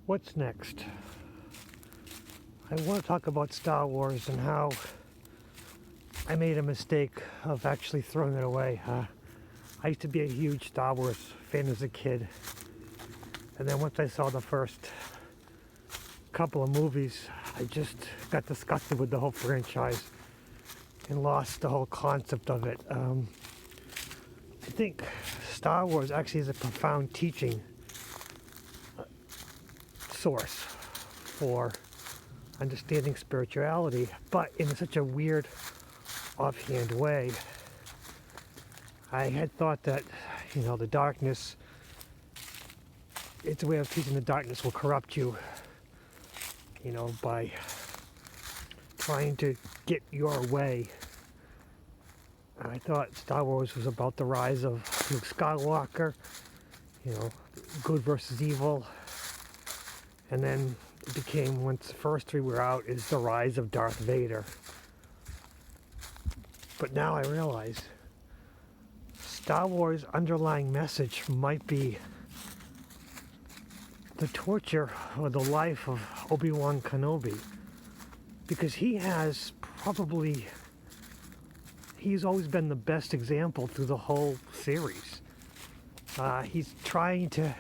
What's next? I want to talk about Star Wars and how I made a mistake of actually throwing it away. I used to be a huge Star Wars fan as a kid, and then once I saw the first couple of movies, I just got disgusted with the whole franchise and lost the whole concept of it. I think Star Wars actually is a profound teaching source for understanding spirituality, but in such a weird, offhand way. I had thought that, the darkness, it's a way of teaching the darkness will corrupt you, by trying to get your way. I thought Star Wars was about the rise of Luke Skywalker, good versus evil. And then it became, once the first three were out, is the rise of Darth Vader. But now I realize Star Wars' underlying message might be the torture or the life of Obi-Wan Kanobi. Because he's always been the best example through the whole series. He's trying to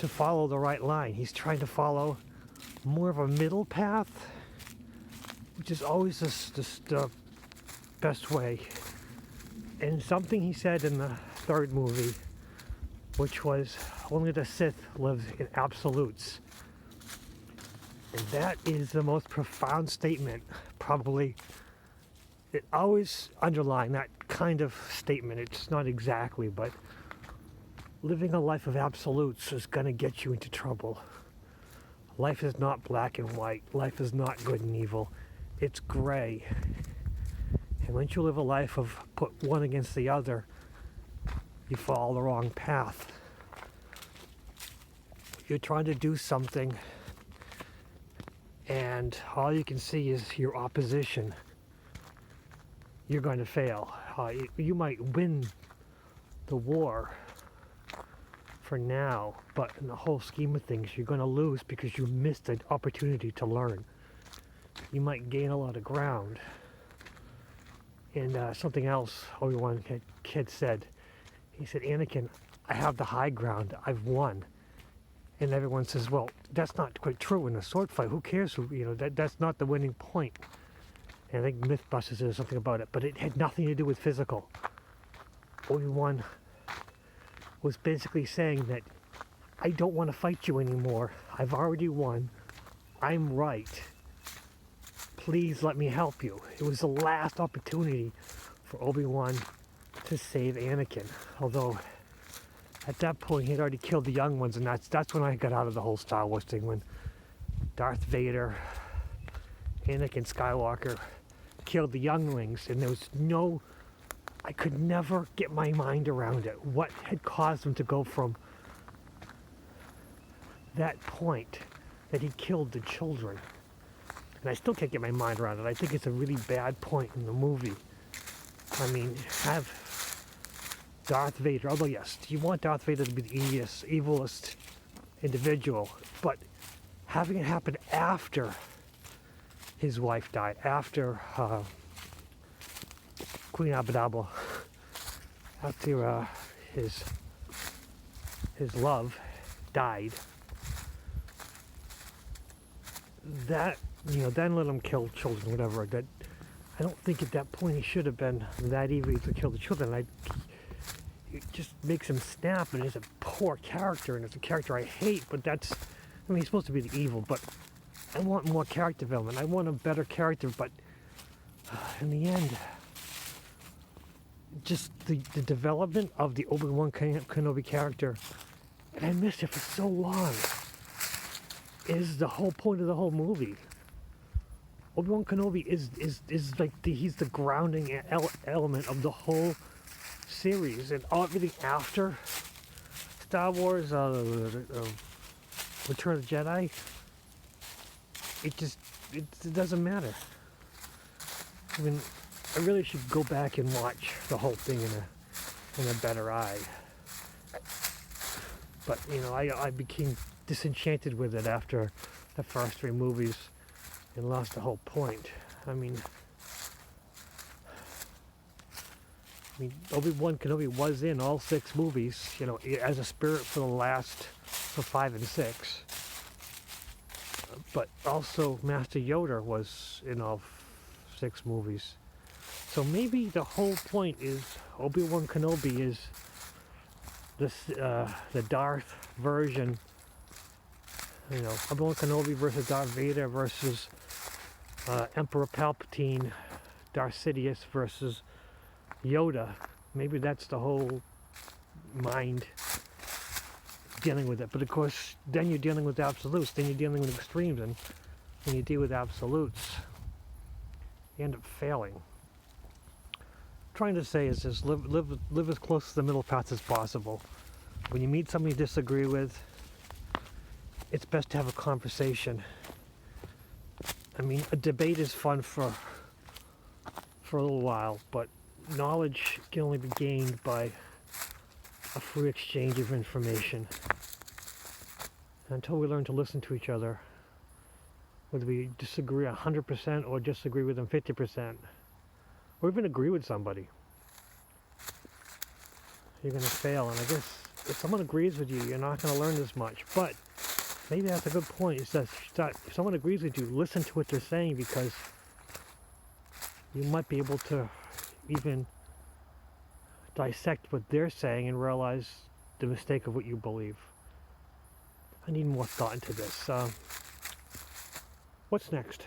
follow the right line. He's trying to follow more of a middle path, which is always the best way. And something he said in the third movie, which was, only the Sith lives in absolutes. And that is the most profound statement, probably. It always underlined that kind of statement. It's not exactly, but living a life of absolutes is going to get you into trouble. Life is not black and white. Life is not good and evil. It's gray. And once you live a life of put one against the other, you follow the wrong path. You're trying to do something, and all you can see is your opposition. You're going to fail. You might win the war for now, but in the whole scheme of things, you're going to lose because you missed an opportunity to learn. You might gain a lot of ground. And something else Obi-Wan had said, he said, "Anakin, I have the high ground. I've won." And everyone says, well, that's not quite true in a sword fight. Who cares? That's not the winning point. And I think Mythbusters says something about it, but it had nothing to do with physical. Obi-Wan was basically saying that I don't want to fight you anymore. I've already won. I'm right. Please let me help you. It was the last opportunity for Obi-Wan to save Anakin. Although at that point he had already killed the young ones, and that's when I got out of the whole Star Wars thing, when Darth Vader, Anakin Skywalker killed the younglings, and there was I could never get my mind around it. What had caused him to go from that point that he killed the children? And I still can't get my mind around it. I think it's a really bad point in the movie. I mean, have Darth Vader, although yes, you want Darth Vader to be the evilest individual, but having it happen after his wife died, after Queen Amidala, after his love died, that, then let him kill children, whatever. That, I don't think at that point he should have been that evil to kill the children. It just makes him snap, and it's a poor character, and it's a character I hate, but he's supposed to be the evil, but I want more character development. I want a better character, but in the end, just the development of the Obi-Wan Kanobi character, and I missed it for so long, is the whole point of the whole movie. Obi-Wan Kenobi is like he's the grounding element of the whole series, and everything after Star Wars, Return of the Jedi, it doesn't matter. I mean, I really should go back and watch the whole thing in a better eye. But, you know, I became disenchanted with it after the first 3 movies and lost the whole point. I mean, Obi-Wan Kanobi was in all 6 movies, you know, as a spirit for 5 and 6. But also Master Yoda was in all 6 movies. So maybe the whole point is Obi-Wan Kenobi is this the Darth version. You know, Obi-Wan Kenobi versus Darth Vader versus Emperor Palpatine, Darth Sideous versus Yoda. Maybe that's the whole mind dealing with it. But of course, then you're dealing with absolutes, then you're dealing with extremes, and when you deal with absolutes, you end up failing. Trying to say is just live as close to the middle path as possible. When you meet somebody you disagree with, it's best to have a conversation. I mean, a debate is fun for a little while, but knowledge can only be gained by a free exchange of information. Until we learn to listen to each other, whether we disagree 100% or disagree with them 50%, or even agree with somebody, you're going to fail. And I guess if someone agrees with you, you're not going to learn as much. But maybe that's a good point, is that if someone agrees with you, listen to what they're saying, because you might be able to even dissect what they're saying and realize the mistake of what you believe. I need more thought into this. What's next?